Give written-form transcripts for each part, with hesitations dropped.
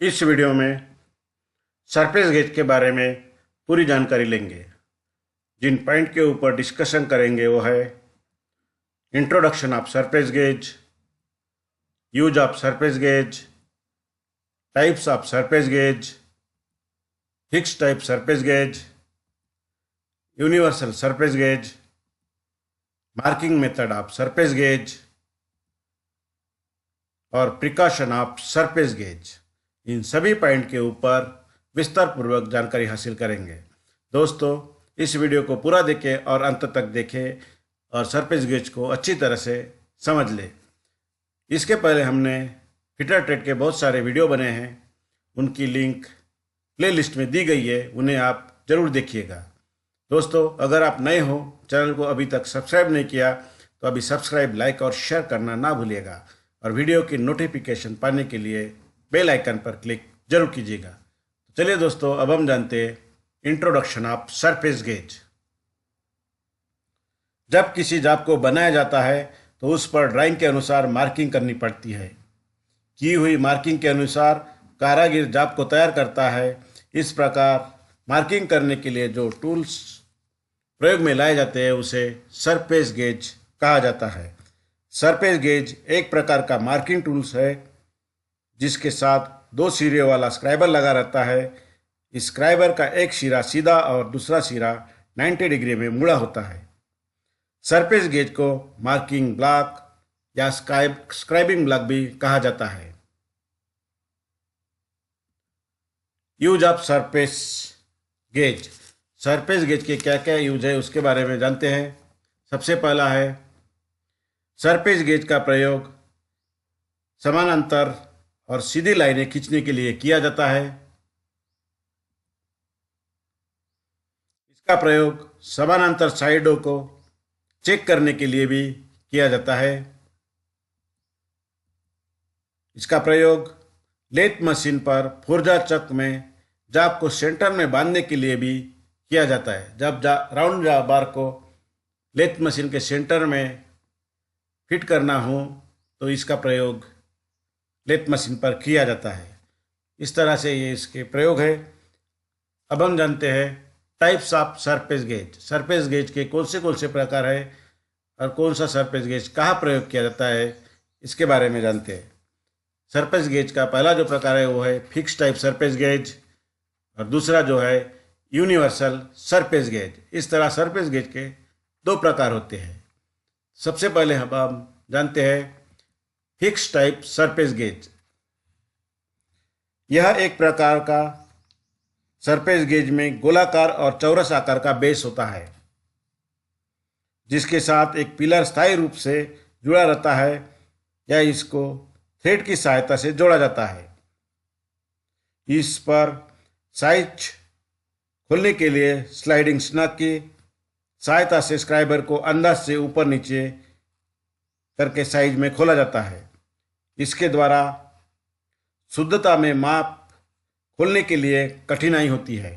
इस वीडियो में surface gauge के बारे में पूरी जानकारी लेंगे। जिन पॉइंट के ऊपर डिस्कशन करेंगे वो है introduction of surface gauge, use of surface gauge, types of surface gauge, fix type surface gauge, universal surface gauge, marking method of surface gauge और प्रिकॉशन ऑफ सरफेस गेज। इन सभी पॉइंट के ऊपर विस्तार पूर्वक जानकारी हासिल करेंगे। दोस्तों, इस वीडियो को पूरा देखें और अंत तक देखें और सरफेस गेज को अच्छी तरह से समझ लें। इसके पहले हमने फिटर ट्रेड के बहुत सारे वीडियो बने हैं, उनकी लिंक प्लेलिस्ट में दी गई है, उन्हें आप ज़रूर देखिएगा। दोस्तों, अगर आप नए हो, चैनल को अभी तक सब्सक्राइब नहीं किया तो अभी सब्सक्राइब, लाइक और शेयर करना ना भूलिएगा और वीडियो की नोटिफिकेशन पाने के लिए बेल आइकन पर क्लिक जरूर कीजिएगा। चलिए दोस्तों, अब हम जानते हैं इंट्रोडक्शन ऑफ सरफेस गेज। जब किसी जाप को बनाया जाता है तो उस पर ड्राइंग के अनुसार मार्किंग करनी पड़ती है। की हुई मार्किंग के अनुसार कारागिर जाप को तैयार करता है। इस प्रकार मार्किंग करने के लिए जो टूल्स प्रयोग में लाए जाते हैं उसे सरफेस गेज कहा जाता है। सरफेस गेज एक प्रकार का मार्किंग टूल्स है जिसके साथ दो सिरे वाला स्क्राइबर लगा रहता है। इस स्क्राइबर का एक सिरा सीधा और दूसरा सिरा 90 डिग्री में मुड़ा होता है। सरफेस गेज को मार्किंग ब्लॉक या स्क्राइबिंग ब्लॉक भी कहा जाता है। Use of surface gauge. Surface gauge के क्या क्या यूज है उसके बारे में जानते हैं। सबसे पहला है सरफेस गेज का प्रयोग समानांतर और सीधी लाइनें खींचने के लिए किया जाता है। इसका प्रयोग समानांतर साइडों को चेक करने के लिए भी किया जाता है। इसका प्रयोग लेथ मशीन पर फोर्जा चक में जाब को सेंटर में बांधने के लिए भी किया जाता है। जब राउंड बार को लेथ मशीन के सेंटर में फिट करना हो तो इसका प्रयोग लेथ मशीन पर किया जाता है। इस तरह से ये इसके प्रयोग है। अब हम जानते हैं types of surface gauge. Surface gauge के कौन से प्रकार है और कौन सा सरफेस गेज कहाँ प्रयोग किया जाता है इसके बारे में जानते हैं। सरफेस गेज का पहला जो प्रकार है वो है फिक्स टाइप सरफेस गेज और दूसरा जो है यूनिवर्सल सरफेस गेज। इस तरह सरफेस गेज के दो प्रकार होते हैं। सबसे पहले हम जानते हैं फिक्स टाइप सरफेस गेज। यह एक प्रकार का सरफेस गेज में गोलाकार और चौरस आकार का बेस होता है जिसके साथ एक पिलर स्थायी रूप से जुड़ा रहता है या इसको थ्रेड की सहायता से जोड़ा जाता है। इस पर साइज खोलने के लिए स्लाइडिंग स्नग की सहायता से स्क्राइबर को अंदर से ऊपर नीचे करके साइज में खोला जाता है। इसके द्वारा शुद्धता में माप खोलने के लिए कठिनाई होती है,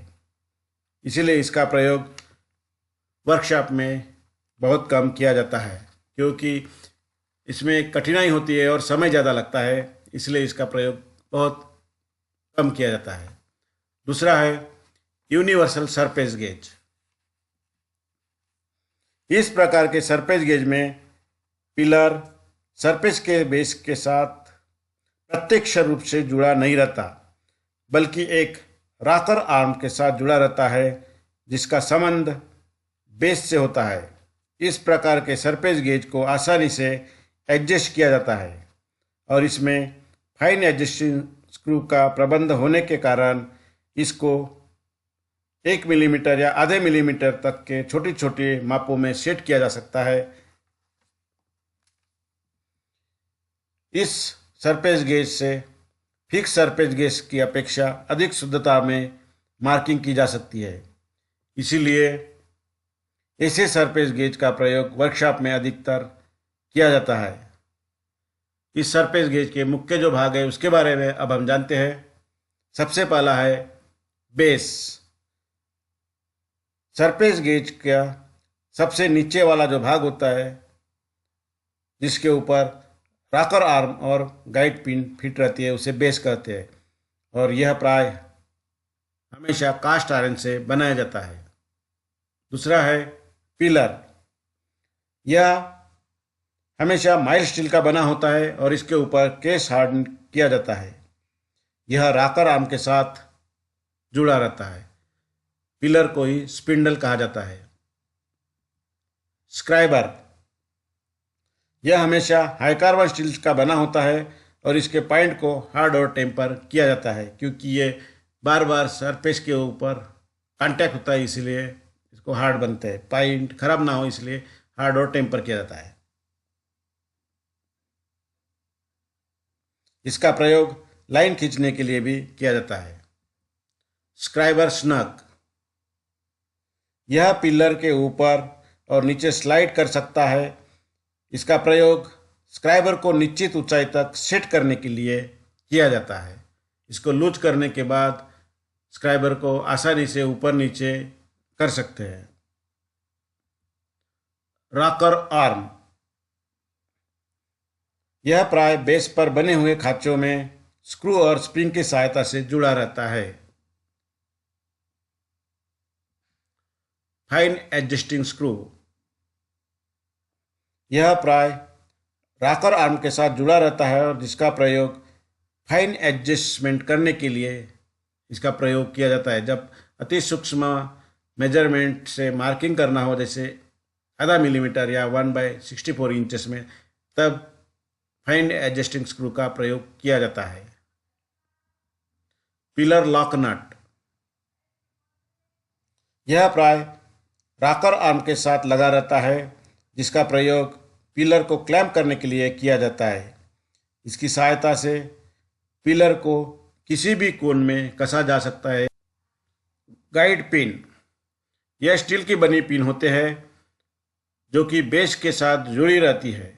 इसीलिए इसका प्रयोग वर्कशॉप में बहुत कम किया जाता है क्योंकि इसमें कठिनाई होती है और समय ज़्यादा लगता है, इसलिए इसका प्रयोग बहुत कम किया जाता है। दूसरा है यूनिवर्सल सरफेस गेज। इस प्रकार के सरफेस गेज में पिलर सरफेस के बेस के साथ प्रत्यक्ष रूप से जुड़ा नहीं रहता बल्कि एक रॉकर आर्म के साथ जुड़ा रहता है जिसका संबंध बेस से होता है। इस प्रकार के सरफेस गेज को आसानी से एडजस्ट किया जाता है और इसमें फाइन एडजस्टिंग स्क्रू का प्रबंध होने के कारण इसको 1 मिलीमीटर या आधे मिलीमीटर तक के छोटे छोटे मापों में सेट किया जा सकता है। इस सरफेस गेज से फिक्स सरफेस गेज की अपेक्षा अधिक शुद्धता में मार्किंग की जा सकती है, इसीलिए ऐसे सरफेस गेज का प्रयोग वर्कशॉप में अधिकतर किया जाता है। इस सरफेस गेज के मुख्य जो भाग है उसके बारे में अब हम जानते हैं। सबसे पहला है बेस। सरफेस गेज का सबसे नीचे वाला जो भाग होता है जिसके ऊपर रॉकर आर्म और गाइड पिन फिट रहती है उसे बेस कहते हैं और यह प्राय हमेशा कास्ट आयरन से बनाया जाता है। दूसरा है पिलर। यह हमेशा माइल्ड स्टील का बना होता है और इसके ऊपर केस हार्डन किया जाता है। यह रॉकर आर्म के साथ जुड़ा रहता है। पिलर को ही स्पिंडल कहा जाता है। स्क्राइबर। यह हमेशा हाई कार्बन स्टील का बना होता है और इसके पॉइंट को हार्ड और टेम्पर किया जाता है, क्योंकि ये बार बार सरफेस के ऊपर कांटेक्ट होता है, इसलिए इसको हार्ड बनते हैं। पॉइंट खराब ना हो इसलिए हार्ड और टेम्पर किया जाता है। इसका प्रयोग लाइन खींचने के लिए भी किया जाता है। Scriber snug. यह पिलर के ऊपर और नीचे स्लाइड कर सकता है। इसका प्रयोग स्क्राइबर को निश्चित ऊंचाई तक सेट करने के लिए किया जाता है। इसको लूज करने के बाद स्क्राइबर को आसानी से ऊपर नीचे कर सकते हैं। Rocker arm. यह प्राय बेस पर बने हुए खांचों में स्क्रू और स्प्रिंग की सहायता से जुड़ा रहता है। Fine adjusting screw. यह प्राय रॉकर आर्म के साथ जुड़ा रहता है और जिसका प्रयोग फाइन एडजस्टमेंट करने के लिए इसका प्रयोग किया जाता है। जब अति सूक्ष्म मेजरमेंट से मार्किंग करना हो, जैसे आधा मिलीमीटर या 1/64 इंचेस में, तब फाइन एडजस्टिंग स्क्रू का प्रयोग किया जाता है। Pillar lock nut. यह प्राय रॉकर आर्म के साथ लगा रहता है, जिसका प्रयोग पिलर को क्लैंप करने के लिए किया जाता है। इसकी सहायता से पिलर को किसी भी कोण में कसा जा सकता है। Guide pin. यह स्टील की बनी पिन होते हैं जो कि बेस के साथ जुड़ी रहती है।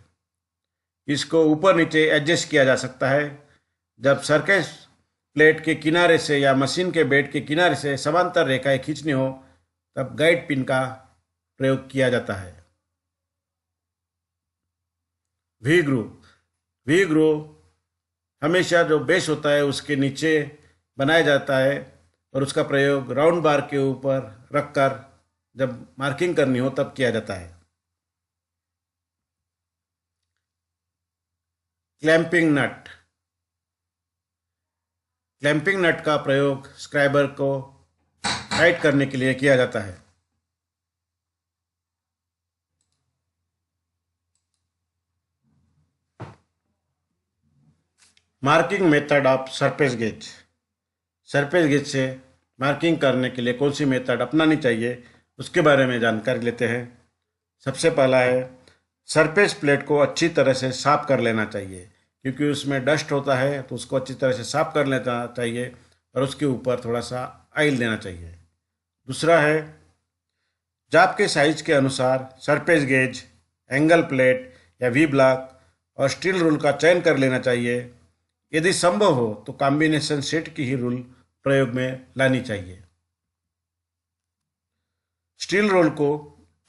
इसको ऊपर नीचे एडजस्ट किया जा सकता है। जब सर्कस प्लेट के किनारे से या मशीन के बेड के किनारे से समांतर रेखाएं खींचनी हो, तब गाइड पिन का प्रयोग किया जाता है। We groove. वी ग्रूव हमेशा जो बेस होता है उसके नीचे बनाया जाता है और उसका प्रयोग राउंड बार के ऊपर रखकर जब मार्किंग करनी हो तब किया जाता है। क्लैंपिंग नट। क्लैंपिंग नट का प्रयोग स्क्राइबर को टाइट करने के लिए किया जाता है। Marking method of surface gauge. Surface gauge से मार्किंग करने के लिए कौन सी मेथड अपनानी चाहिए उसके बारे में जानकारी लेते हैं। सबसे पहला है, सरफेस प्लेट को अच्छी तरह से साफ कर लेना चाहिए, क्योंकि उसमें डस्ट होता है, तो उसको अच्छी तरह से साफ कर लेना चाहिए और उसके ऊपर थोड़ा सा ऑयल देना चाहिए। दूसरा है, जाप के साइज के अनुसार सरफेस गेज, एंगल प्लेट या वी ब्लॉक और स्टील रूल का चयन कर लेना चाहिए। यदि संभव हो तो कॉम्बिनेशन सेट की ही रूल प्रयोग में लानी चाहिए। स्टील रोल को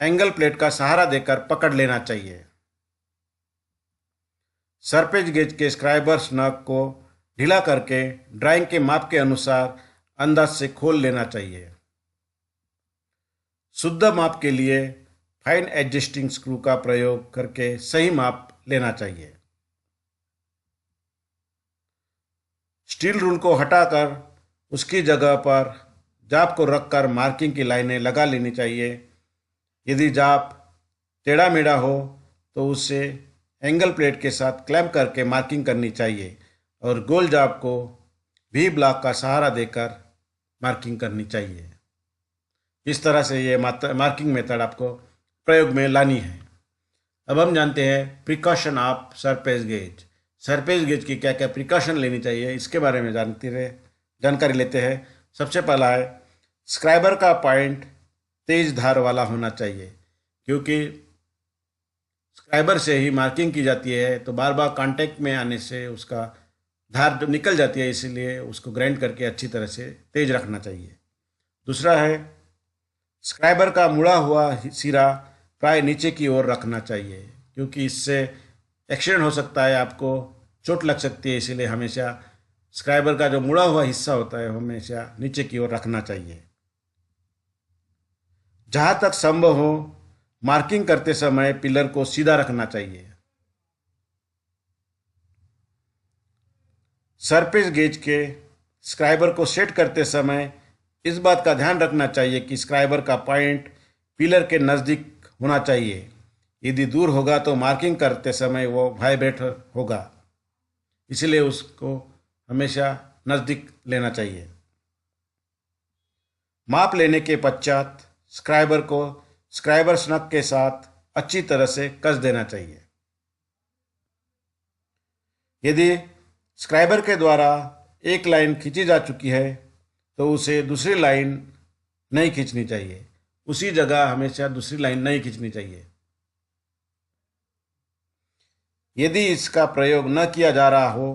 एंगल प्लेट का सहारा देकर पकड़ लेना चाहिए। सरफेस गेज के स्क्राइबर नॉब को ढीला करके ड्राइंग के माप के अनुसार अंदाज से खोल लेना चाहिए। शुद्ध माप के लिए फाइन एडजस्टिंग स्क्रू का प्रयोग करके सही माप लेना चाहिए। स्टील रूल को हटाकर उसकी जगह पर जाप को रखकर मार्किंग की लाइनें लगा लेनी चाहिए। यदि जाप टेढ़ा मेढ़ा हो तो उससे एंगल प्लेट के साथ क्लैंप करके मार्किंग करनी चाहिए और गोल जाप को वी ब्लॉक का सहारा देकर मार्किंग करनी चाहिए। इस तरह से ये मार्किंग मेथड आपको प्रयोग में लानी है। अब हम जानते हैं precaution of surface gauge. Surface gauge की क्या क्या प्रिकॉशन लेनी चाहिए इसके बारे में जानकारी लेते हैं। सबसे पहला है, स्क्राइबर का पॉइंट तेज धार वाला होना चाहिए, क्योंकि स्क्राइबर से ही मार्किंग की जाती है, तो बार बार कांटेक्ट में आने से उसका धार जो निकल जाती है, इसीलिए उसको ग्राइंड करके अच्छी तरह से तेज रखना चाहिए। दूसरा है, स्क्राइबर का मुड़ा हुआ सिरा प्राय नीचे की ओर रखना चाहिए, क्योंकि इससे एक्सीडेंट हो सकता है, आपको चोट लग सकती है, इसीलिए हमेशा स्क्राइबर का जो मुड़ा हुआ हिस्सा होता है हमेशा नीचे की ओर रखना चाहिए। जहाँ तक संभव हो मार्किंग करते समय पिलर को सीधा रखना चाहिए। सरफेस गेज के स्क्राइबर को सेट करते समय इस बात का ध्यान रखना चाहिए कि स्क्राइबर का पॉइंट पिलर के नज़दीक होना चाहिए। यदि दूर होगा तो मार्किंग करते समय वो वाइब्रेट होगा, इसलिए उसको हमेशा नज़दीक लेना चाहिए। माप लेने के पश्चात स्क्राइबर को स्क्राइबर स्नग के साथ अच्छी तरह से कस देना चाहिए। यदि स्क्राइबर के द्वारा एक लाइन खींची जा चुकी है तो उसे दूसरी लाइन नहीं खींचनी चाहिए, उसी जगह हमेशा दूसरी लाइन नहीं खींचनी चाहिए। यदि इसका प्रयोग न किया जा रहा हो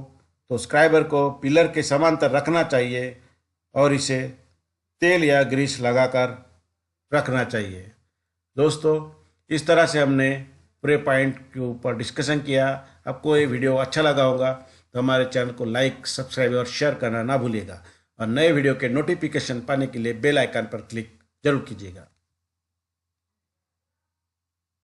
तो स्क्राइबर को पिलर के समांतर रखना चाहिए और इसे तेल या ग्रीस लगाकर रखना चाहिए। दोस्तों, इस तरह से हमने पूरे पॉइंट के ऊपर डिस्कशन किया। आपको ये वीडियो अच्छा लगा होगा तो हमारे चैनल को लाइक, सब्सक्राइब और शेयर करना ना भूलिएगा और नए वीडियो के नोटिफिकेशन पाने के लिए बेल आइकन पर क्लिक जरूर कीजिएगा।